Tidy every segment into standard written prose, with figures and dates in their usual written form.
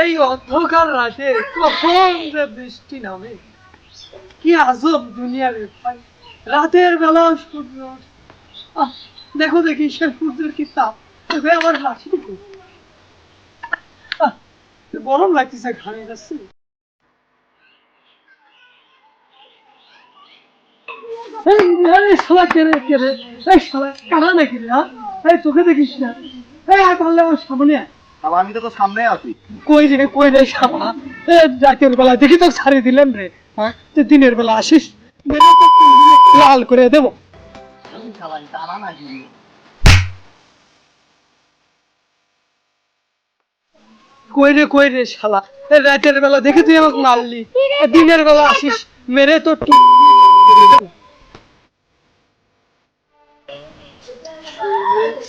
এই অন্ধকার রাতে কখন যে বৃষ্টি নামে, কি আজব দুনিয়া রে ভাই। রাতের বেলা সূর্য, দেখো দেখি সে সূর্যের কি তাপ। আমার হাসি গরম লাগতেছে, ঘামে যাচ্ছে। চোখে দেখিস না, আমার সামনে আমি তো সামনে আছি। কই রে কই রে শালা, রাতের বেলা দেখি তো ছাড়ি দিলেন রে। হ্যাঁ, দিনের বেলা আসিস, লাল করে দেবো। কই রে শালা, রাতের বেলা দেখি তুই আমাকে মারলি, দিনের বেলা আসিস মেরে তো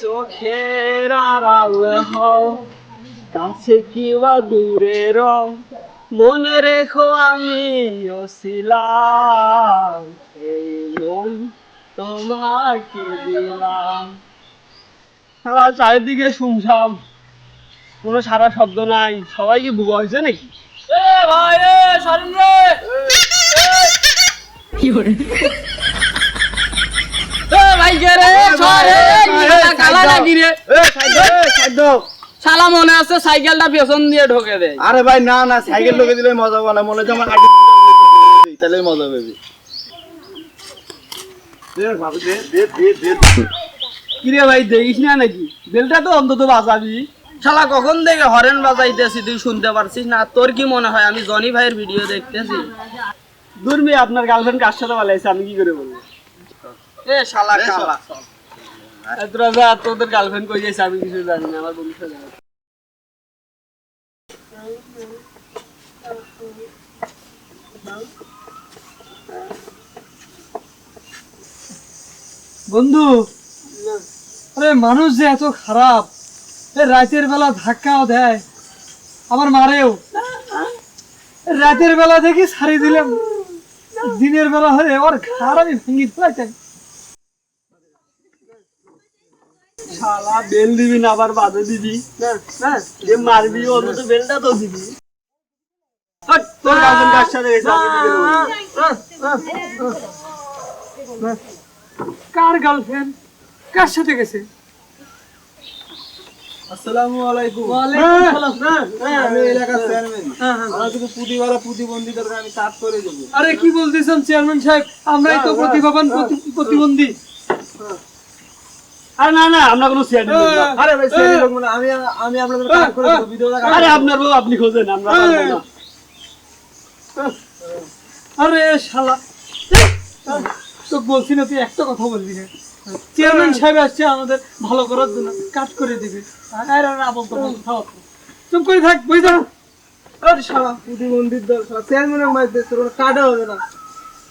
চোখের আড়াল হও, কাছে কিবা দূরে রও, মনে রেখো আমিও ছিলাম, এই মন তোমাকে দিলাম। চারিদিকে শুনছাম, কোনো সারা শব্দ নাই, সবাই কি বুবা হয়েছে নাকি? ভাই সরেন রে, কি করে ভাই কে রে, কালা নাকি রে? শালা মনে আছে সাইকেলটা পেছন দিয়ে ঢোকে দেয়। আরে ভাই না না, সাইকেল ঢোকে দিলে মজা হবে না, মনে হচ্ছে আমার তাহলে মজা পাবি। কিরে ভাই দেখিস না নাকি? বেলটা তো অন্তত বাজাবি। শালা কখন থেকে হরেন বাজাইতেছি তুই শুনতে পারছিস না? তোর কি মনে হয় আমি জনি ভাইয়ের ভিডিও দেখতেছি? দূরমি, আপনার গার্লফ্রেন্ড কার সাথে পালাইছে আমি কি করে বলবো? এ শালা কালা, তোরা যা, তোদের গার্লফ্রেন্ড কই যাইছে আমি কিছু জানি না, আমার বন্ধু সাথে। বন্ধু, আরে মানুষ যে এত খারাপ, রাতের বেলা ধাক্কাও দেয়, আবার মারেও। রাতের বেলা দেখি ছাড়ি দিলাম, দিনের বেলা হলে ওর ঘাড় আমি ভেঙে ফেলাইতাম। শালা বেল দিবি না, আবার বাধে দিবি না, যে মারবি অন্তত বেলটা তো দিবি। তোর গার্লফ্রেন্ড কার সাথে গেছে আমি কি করবো? কার গার্লফ্রেন্ড কার সাথে গেছে? আসসালামু আলাইকুম। ওয়ালাইকুম সালাম। আমি এলাকার চেয়ারম্যান। আমার কিছু পুঁতিওয়ালা প্রতিবন্ধী দরকার, আমি কাজ করে দেবো। আরে কি বলতেছেন চেয়ারম্যান সাহেব, আমরাই তো প্রতিভাবান প্রতিবন্ধী। আরে না না, আমরা কোনো চেয়ারম্যান না। আরে ভাই চেয়ারম্যান লোক না, আমি আপনাদের কাজ করে দেবো, ভিডিওটা কাজ। আরে আপনার বউ আপনি খোঁজেন, আমরা পারবো না। আরে শালা, তো বলছি না তুই একটা কথা বলবি না। চেয়ারম্যান সাহেব আসছে আমাদের ভালো করার জন্য, কাট করে দিবে। আরে না বলতো, চুপ করে থাক, বুঝলি? আরে শালা প্রতিবন্ধীর দল, শালা চেয়ারম্যানের মাঝে তোর কাটা হবে না।